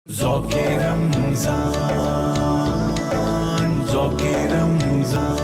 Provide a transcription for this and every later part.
ذوق رمضان ذوق رمضان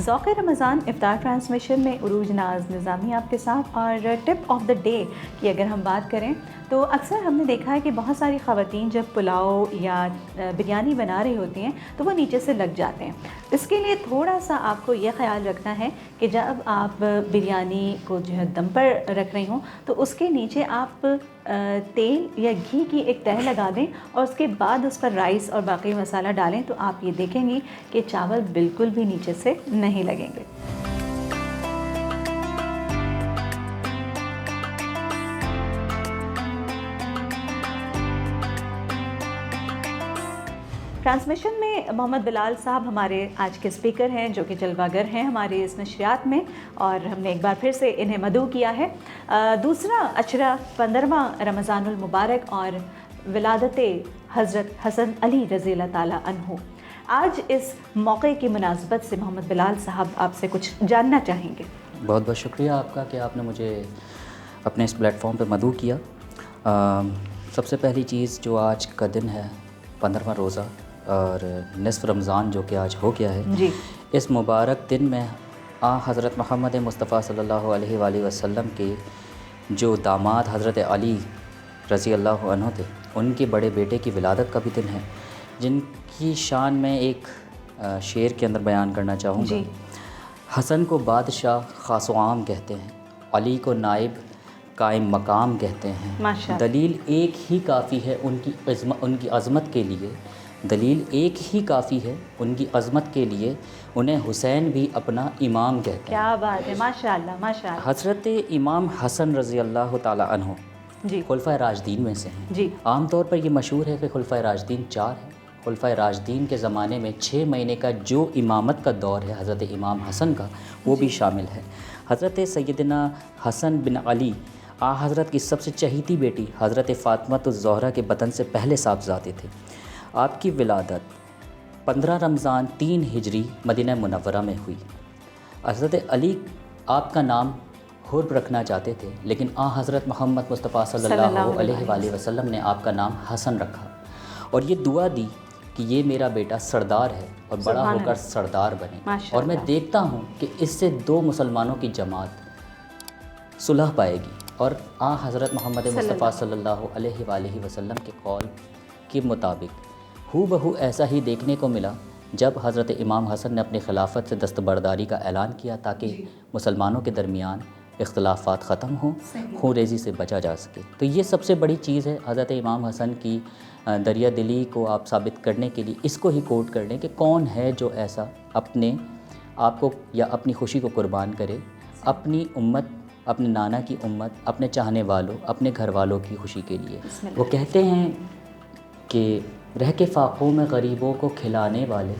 ذوق رمضان افطار ٹرانسمیشن میں عروج ناز نظامی آپ کے ساتھ. اور ٹپ آف دا ڈے کی اگر ہم بات کریں تو اکثر ہم نے دیکھا ہے کہ بہت ساری خواتین جب پلاؤ یا بریانی بنا رہی ہوتی ہیں تو وہ نیچے سے لگ جاتے ہیں. اس کے لیے تھوڑا سا آپ کو یہ خیال رکھنا ہے کہ جب آپ بریانی کو جو ہے دم پر رکھ رہی ہوں تو اس کے نیچے آپ تیل یا گھی کی ایک تہہ لگا دیں اور اس کے بعد اس پر رائس اور باقی مسالہ ڈالیں تو آپ یہ دیکھیں گی کہ چاول بالکل بھی نیچے سے نہیں لگیں گے. ٹرانسمیشن میں محمد بلال صاحب ہمارے آج کے اسپیکر ہیں جو کہ جلوہ گر ہیں ہمارے اس نشریات میں, اور ہم نے ایک بار پھر سے انہیں مدعو کیا ہے. دوسرا اچرا 15واں رمضان المبارک اور ولادت حضرت حسن علی رضی اللہ تعالیٰ عنہ. آج اس موقع کی مناسبت سے محمد بلال صاحب آپ سے کچھ جاننا چاہیں گے. بہت بہت شکریہ آپ کا کہ آپ نے مجھے اپنے اس پلیٹ فارم پہ مدعو کیا. سب سے پہلی چیز جو آج کا دن ہے 15واں روزہ اور نصف رمضان جو کہ آج ہو گیا ہے, جی اس مبارک دن میں حضرت محمد مصطفیٰ صلی اللہ علیہ وآلہ وسلم کے جو داماد حضرت علی رضی اللہ عنہ تھے ان کے بڑے بیٹے کی ولادت کا بھی دن ہے, جن کی شان میں ایک شعر کے اندر بیان کرنا چاہوں گا. جی. حسن کو بادشاہ خاص و عام کہتے ہیں, علی کو نائب قائم مقام کہتے ہیں. ماشاءاللہ. دلیل ایک ہی کافی ہے ان کی عظمت کے لیے, دلیل ایک ہی کافی ہے ان کی عظمت کے لیے, انہیں حسین بھی اپنا امام کہتے ہیں. کیا بات ہے, ماشاءاللہ ماشاءاللہ. حضرت امام حسن رضی اللہ تعالیٰ عنہ جی خلفۂ راشدین میں سے ہیں. جی عام طور پر یہ مشہور ہے کہ خلفۂ راشدین 4 ہیں. خلفۂ راشدین کے زمانے میں 6 مہینے کا جو امامت کا دور ہے حضرت امام حسن کا وہ بھی شامل ہے. حضرت سیدنا حسن بن علی حضرت کی سب سے چہیتی بیٹی حضرت فاطمۃ الزہرا کے بطن سے پہلے صاحبزادے تھے. آپ کی ولادت 15 رمضان 3 ہجری مدینہ منورہ میں ہوئی. حضرت علی آپ کا نام حرب رکھنا چاہتے تھے, لیکن حضرت محمد مصطفیٰ صلی اللہ علیہ وآلہ وسلم نے آپ کا نام حسن رکھا اور یہ دعا دی کہ یہ میرا بیٹا سردار ہے اور بڑا ہو کر سردار بنے. اور میں دیکھتا ہوں کہ اس سے 2 مسلمانوں کی جماعت صلح پائے گی. اور حضرت محمد مصطفیٰ صلی اللہ علیہ وآلہ وسلم کے قول کے مطابق ہو بہو ایسا ہی دیکھنے کو ملا جب حضرت امام حسن نے اپنی خلافت سے دستبرداری کا اعلان کیا تاکہ مسلمانوں کے درمیان اختلافات ختم ہوں, خون ریزی سے بچا جا سکے. تو یہ سب سے بڑی چیز ہے حضرت امام حسن کی دریا دلی کو آپ ثابت کرنے کے لیے اس کو ہی کوٹ کر لیں کہ کون ہے جو ایسا اپنے آپ کو یا اپنی خوشی کو قربان کرے, اپنی امت, اپنے نانا کی امت, اپنے چاہنے والوں, اپنے گھر والوں کی خوشی کے لیے. وہ کہتے ہیں کہ رہ کے فاقوں میں غریبوں کو کھلانے والے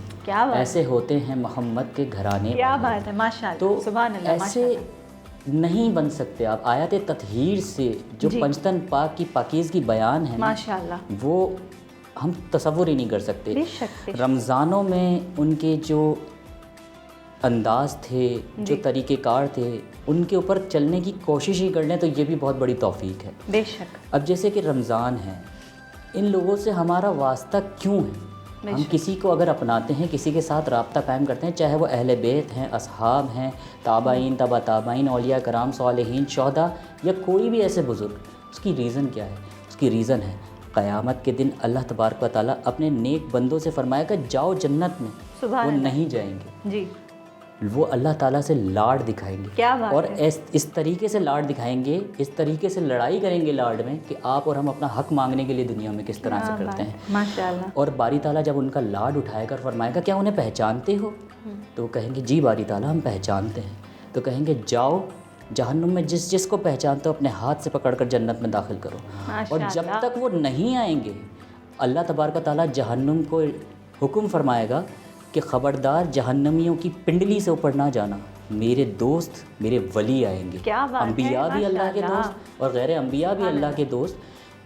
ایسے ہوتے ہیں محمد کے گھرانے. کیا بات ہے, ماشاءاللہ. تو سبحان اللہ. ایسے نہیں بن سکتے آپ. آیات تطہیر سے جو پنجتن پاک کی پاکیزگی بیان ہے ماشاءاللہ, وہ ہم تصور ہی نہیں کر سکتے. بے شک. رمضانوں میں ان کے جو انداز تھے, جو طریقہ کار تھے, ان کے اوپر چلنے کی کوشش ہی کر لیں تو یہ بھی بہت بڑی توفیق ہے. بے شک. اب جیسے کہ رمضان ہے, ان لوگوں سے ہمارا واسطہ کیوں ہے؟ ہم کسی کو اگر اپناتے ہیں, کسی کے ساتھ رابطہ قائم کرتے ہیں, چاہے وہ اہل بیت ہیں, اصحاب ہیں, تابعین, تبع تابعین, اولیاء کرام, صالحین, شہداء یا کوئی بھی ایسے بزرگ, اس کی ریزن کیا ہے؟ اس کی ریزن ہے قیامت کے دن اللہ تبارک و تعالیٰ اپنے نیک بندوں سے فرمائے گا جاؤ جنت میں, وہ نہیں جائیں گے. جی. وہ اللہ تعالیٰ سے لاڑ دکھائیں گے. کیا بات اور ہے. اس طریقے سے لاڑ دکھائیں گے, اس طریقے سے لڑائی کریں گے لاڑ میں کہ آپ اور ہم اپنا حق مانگنے کے لیے دنیا میں کس طرح سے کرتے ہیں. ماشاءاللہ. اور باری تعالیٰ جب ان کا لاڈ اٹھائے کر فرمائے گا کیا انہیں پہچانتے ہو؟ تو وہ کہیں گے جی باری تعالیٰ ہم پہچانتے ہیں. تو کہیں گے جاؤ جہنم میں جس جس کو پہچانتے ہو اپنے ہاتھ سے پکڑ کر جنت میں داخل کرو. اور جب تک وہ نہیں آئیں گے اللہ تبارک و تعالیٰ جہنم کو حکم فرمائے گا کہ خبردار جہنمیوں کی پنڈلی سے اوپر نہ جانا, میرے دوست میرے ولی آئیں گے. انبیاء بھی اللہ کے دوست اور غیر انبیاء بھی اللہ کے دوست.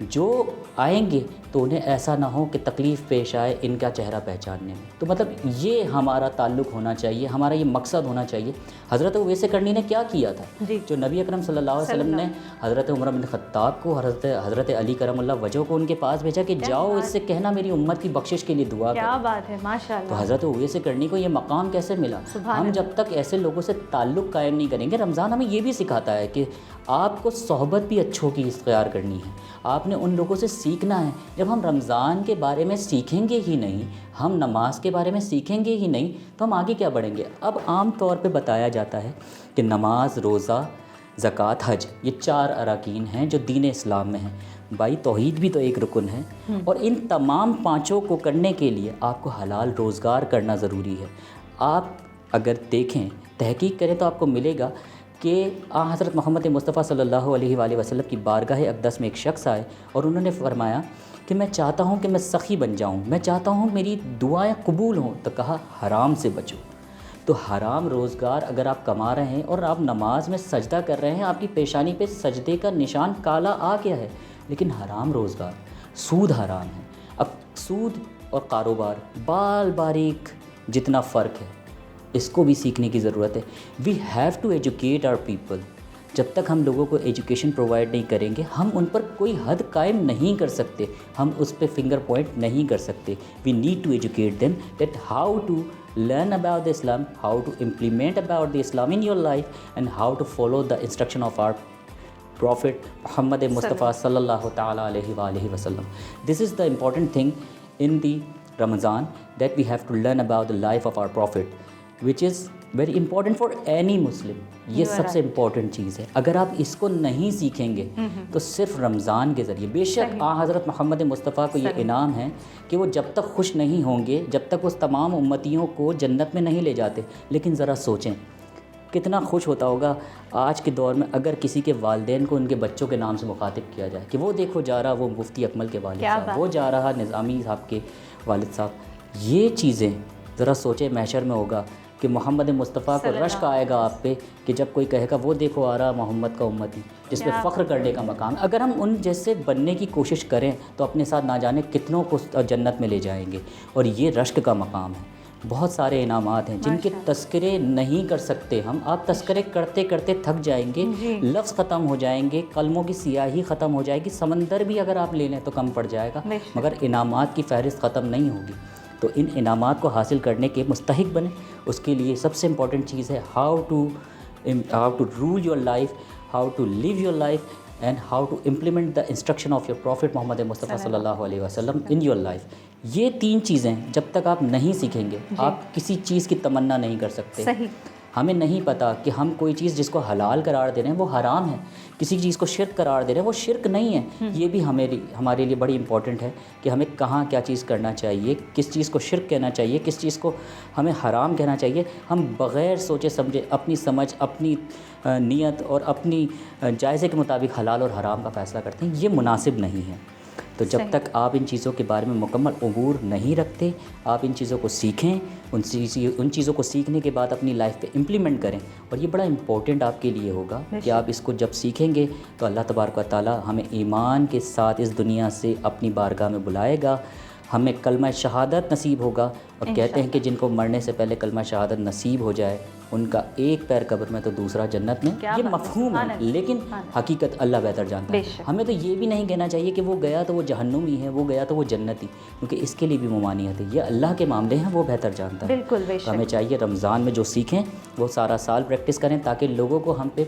جو آئیں گے تو انہیں ایسا نہ ہو کہ تکلیف پیش آئے ان کا چہرہ پہچاننے میں. تو مطلب یہ ہمارا تعلق ہونا چاہیے, ہمارا یہ مقصد ہونا چاہیے. حضرت اویس کرنی نے کیا کیا تھا؟ جی. جو نبی اکرم صلی اللہ علیہ وسلم نے حضرت عمر بن خطاب کو, حضرت علی کرم اللہ وجہ کو ان کے پاس بھیجا کہ جاؤ اس سے کہنا میری امت کی بخشش کے لیے دعا کرو. کیا بات ہے, ماشاء اللہ. تو حضرت اویس کرنی کو یہ مقام کیسے ملا؟ ہم جب تک ایسے لوگوں سے تعلق قائم نہیں کریں گے. رمضان ہمیں یہ بھی سکھاتا ہے کہ آپ کو صحبت بھی اچھوں کی اختیار کرنی ہے, آپ نے ان لوگوں سے سیکھنا ہے. جب ہم رمضان کے بارے میں سیکھیں گے ہی نہیں, ہم نماز کے بارے میں سیکھیں گے ہی نہیں, تو ہم آگے کیا بڑھیں گے؟ اب عام طور پہ بتایا جاتا ہے کہ نماز, روزہ, زکوٰۃ, حج, یہ 4 اراکین ہیں جو دین اسلام میں ہیں. بھائی توحید بھی تو ایک رکن ہے, اور ان تمام 5 کو کرنے کے لیے آپ کو حلال روزگار کرنا ضروری ہے. آپ اگر دیکھیں, تحقیق کریں تو آپ کو ملے گا کہ حضرت محمد مصطفیٰ صلی اللہ علیہ وآلہ وسلم کی بارگاہ اقدس میں ایک شخص آئے اور انہوں نے فرمایا کہ میں چاہتا ہوں کہ میں سخی بن جاؤں, میں چاہتا ہوں میری دعائیں قبول ہوں. تو کہا حرام سے بچو. تو حرام روزگار اگر آپ کما رہے ہیں اور آپ نماز میں سجدہ کر رہے ہیں, آپ کی پیشانی پہ سجدے کا نشان کالا آ گیا ہے, لیکن حرام روزگار, سود حرام ہے. اب سود اور کاروبار بال باریک جتنا فرق ہے, اس کو بھی سیکھنے کی ضرورت ہے. We have to educate our people. جب تک ہم لوگوں کو ایجوکیشن پرووائڈ نہیں کریں گے, ہم ان پر کوئی حد قائم نہیں کر سکتے, ہم اس پہ فنگر پوائنٹ نہیں کر سکتے. We need to educate them that how to learn about the Islam, how to implement about the Islam in your life, and how to follow the instruction of our Prophet Muhammad Mustafa sallallahu ta'ala alayhi wa alihi wa sallam. This is the important thing in the Ramadan, that we have to learn about the life of our Prophet, which is very important for any Muslim. یہ سب سے important چیز ہے. اگر آپ اس کو نہیں سیکھیں گے تو صرف رمضان کے ذریعے, بے شک حضرت محمد مصطفیٰ کو یہ انعام ہے کہ وہ جب تک خوش نہیں ہوں گے, جب تک اس تمام امتیوں کو جنت میں نہیں لے جاتے. لیکن ذرا سوچیں کتنا خوش ہوتا ہوگا آج کے دور میں اگر کسی کے والدین کو ان کے بچوں کے نام سے مخاطب کیا جائے کہ وہ دیکھو جا رہا وہ مفتی اکمل کے والد صاحب, وہ جا رہا نظامی صاحب کے والد صاحب. یہ چیزیں ذرا سوچیں محشر میں ہوگا کہ محمد مصطفیٰ کو رشک آئے گا آپ پہ کہ جب کوئی کہے گا وہ دیکھو آ رہا محمد کا امتی, جس پہ فخر کرنے کا مقام. اگر ہم ان جیسے بننے کی کوشش کریں تو اپنے ساتھ نہ جانے کتنوں کو جنت میں لے جائیں گے. اور یہ رشک کا مقام ہے. بہت سارے انعامات ہیں جن کے تذکرے نہیں کر سکتے ہم. آپ تذکرے کرتے کرتے تھک جائیں گے, لفظ ختم ہو جائیں گے, قلموں کی سیاہی ختم ہو جائے گی. سمندر بھی اگر آپ لے لیں تو کم پڑ جائے گا, مگر انعامات کی فہرست ختم نہیں ہوگی. تو ان انعامات کو حاصل کرنے کے مستحق بنیں. اس کے لیے سب سے امپورٹنٹ چیز ہے how to rule your life, how to live your life, and how to implement the instruction of your prophet Muhammad Mustafa صلی اللہ علیہ وسلم ان یور لائف. یہ 3 چیزیں جب تک آپ نہیں سیکھیں گے, آپ کسی چیز کی تمنا نہیں کر سکتے. ہمیں نہیں پتہ کہ ہم کوئی چیز جس کو حلال قرار دے رہے ہیں وہ حرام ہے, کسی چیز کو شرک قرار دے رہے ہیں وہ شرک نہیں ہے. یہ بھی ہمارے لیے بڑی امپورٹنٹ ہے کہ ہمیں کہاں کیا چیز کرنا چاہیے, کس چیز کو شرک کہنا چاہیے, کس چیز کو ہمیں حرام کہنا چاہیے. ہم بغیر سوچے سمجھے اپنی سمجھ, اپنی نیت اور اپنی جائزے کے مطابق حلال اور حرام کا فیصلہ کرتے ہیں. یہ مناسب نہیں ہے. تو جب تک آپ ان چیزوں کے بارے میں مکمل عبور نہیں رکھتے, آپ ان چیزوں کو سیکھیں, ان چیزوں کو سیکھنے کے بعد اپنی لائف پہ امپلیمنٹ کریں. اور یہ بڑا امپورٹنٹ آپ کے لیے ہوگا کہ آپ اس کو جب سیکھیں گے تو اللہ تبارک و تعالیٰ ہمیں ایمان کے ساتھ اس دنیا سے اپنی بارگاہ میں بلائے گا, ہمیں کلمہ شہادت نصیب ہوگا. اور کہتے ہیں کہ جن کو مرنے سے پہلے کلمہ شہادت نصیب ہو جائے ان کا ایک پیر قبر میں تو دوسرا جنت میں. یہ مفہوم ہے لیکن حقیقت اللہ بہتر جانتا ہے. ہمیں تو یہ بھی نہیں کہنا چاہیے کہ وہ گیا تو وہ جہنمی ہے, وہ گیا تو وہ جنتی, کیونکہ اس کے لیے بھی ممانعت ہے. یہ اللہ کے معاملے ہیں, وہ بہتر جانتا ہے. تو ہمیں چاہیے رمضان میں جو سیکھیں وہ سارا سال پریکٹس کریں تاکہ لوگوں کو ہم پہ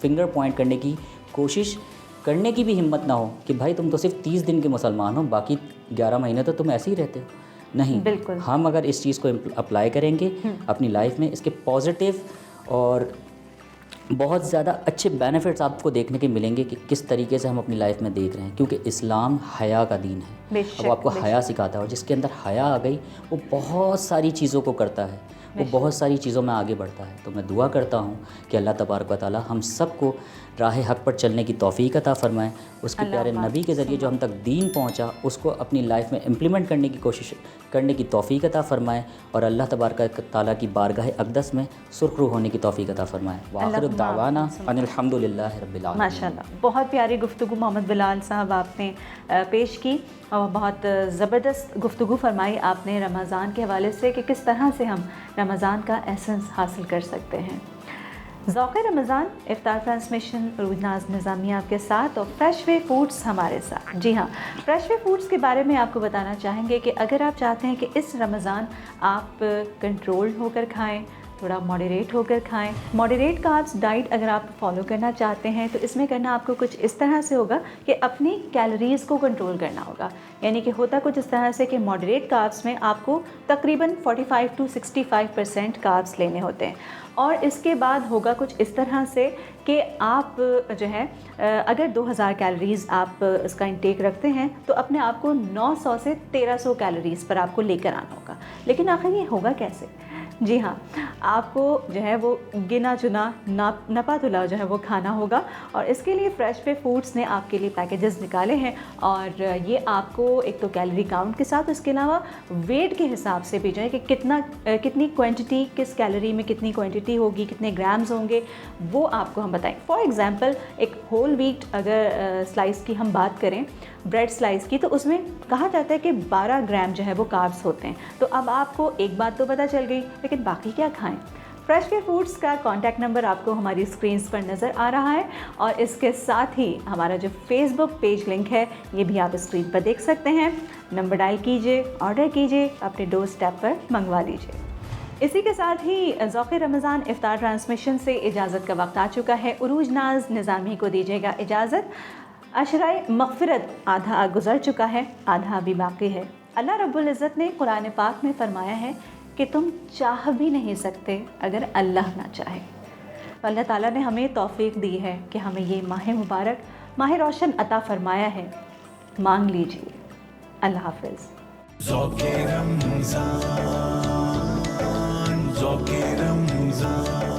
فنگر پوائنٹ کرنے کی کوشش کرنے کی بھی ہمت نہ ہو کہ بھائی تم تو صرف 30 دن کے مسلمان ہو, باقی 11 مہینے تو تم ایسے ہی رہتے ہو. نہیں, ہم اگر اس چیز کو اپلائی کریں گے اپنی لائف میں, اس کے پازیٹیو اور بہت زیادہ اچھے بینیفٹس آپ کو دیکھنے کے ملیں گے کہ کس طریقے سے ہم اپنی لائف میں دیکھ رہے ہیں. کیونکہ اسلام حیا کا دین ہے, وہ آپ کو حیا سکھاتا ہے, اور جس کے اندر حیا آ گئی وہ بہت ساری چیزوں کو کرتا ہے, وہ بہت ساری چیزوں میں آگے بڑھتا ہے. تو میں دعا کرتا ہوں کہ اللہ تبارک و تعالی ہم سب کو راہ حق پر چلنے کی توفیق عطا فرمائے. اس کے پیارے نبی کے ذریعے جو ہم تک دین پہنچا اس کو اپنی لائف میں امپلیمنٹ کرنے کی کوشش کرنے کی توفیق عطا فرمائے, اور اللہ تبارک و تعالیٰ کی بارگاہ اقدس میں سرخرو ہونے کی توفیق عطا فرمائے. وآخر دعوانا ان الحمدللہ رب العالمین. ماشاء اللہ, بہت پیاری گفتگو محمد بلال صاحب آپ نے پیش کی, اور بہت زبردست گفتگو فرمائی آپ نے رمضان کے حوالے سے کہ کس طرح سے ہم رمضان کا ایسنس حاصل کر سکتے ہیں. ذوق رمضان افطار ٹرانسمیشن عروج ناز نظامی آپ کے ساتھ, اور فریش وے فوڈس ہمارے ساتھ. جی ہاں, فریش وے فوڈس کے بارے میں آپ کو بتانا چاہیں گے کہ اگر آپ چاہتے ہیں کہ اس رمضان آپ کنٹرول ہو کر کھائیں, تھوڑا ماڈریٹ ہو کر کھائیں, ماڈریٹ کاربس ڈائٹ اگر آپ فالو کرنا چاہتے ہیں تو اس میں کرنا آپ کو کچھ اس طرح سے ہوگا کہ اپنی کیلوریز کو کنٹرول کرنا ہوگا. یعنی کہ ہوتا کچھ اس طرح سے کہ ماڈریٹ کاربس میں آپ کو تقریباً 45 to 65% کاربس لینے ہوتے ہیں, اور اس کے بعد ہوگا کچھ اس طرح سے کہ آپ جو ہے اگر 2000 کیلوریز آپ اس کا انٹیک رکھتے ہیں تو اپنے آپ کو 900 سے 1300 کیلوریز پر آپ کو لے کر آنا ہوگا. لیکن آخر یہ ہوگا کیسے؟ جی ہاں, آپ کو جو ہے وہ گنا چنا نپا تلا جو ہے وہ کھانا ہوگا, اور اس کے لیے فریش وے فوڈس نے آپ کے لیے پیکیجز نکالے ہیں, اور یہ آپ کو ایک تو کیلوری کاؤنٹ کے ساتھ, اس کے علاوہ ویٹ کے حساب سے بھی جو ہے کہ کتنی کوانٹٹی, کس کیلوری میں کتنی کوانٹٹی ہوگی, کتنے گرامز ہوں گے, وہ آپ کو ہم بتائیں. فار ایگزامپل ایک ہول ویٹ اگر سلائس کی ہم بات کریں, بریڈ سلائس کی, تو اس میں کہا جاتا ہے کہ 12 گرام جو ہے وہ کاربس ہوتے ہیں. تو اب آپ کو ایک بات تو پتہ چل گئی, لیکن باقی کیا کھائیں؟ فریش وے فوڈس کا کانٹیکٹ نمبر آپ کو ہماری اسکرینس پر نظر آ رہا ہے, اور اس کے ساتھ ہی ہمارا جو فیس بک پیج لنک ہے یہ بھی آپ اسکرین پر دیکھ سکتے ہیں. نمبر ڈائل کیجئے, آرڈر کیجئے, اپنے ڈور اسٹیپ پر منگوا لیجئے. اسی کے ساتھ ہی ذوق رمضان افطار ٹرانسمیشن سے اجازت کا وقت آ چکا ہے. عروج ناز نظامی کو دیجیے گا اجازت. عشرۂ مغفرت آدھا گزر چکا ہے, آدھا بھی باقی ہے. اللہ رب العزت نے قرآن پاک میں فرمایا ہے کہ تم چاہ بھی نہیں سکتے اگر اللہ نہ چاہے. اللہ تعالیٰ نے ہمیں توفیق دی ہے کہ ہمیں یہ ماہ مبارک, ماہ روشن عطا فرمایا ہے. مانگ لیجیے. اللہ حافظ. ذوق رمضان ذوق رمضان.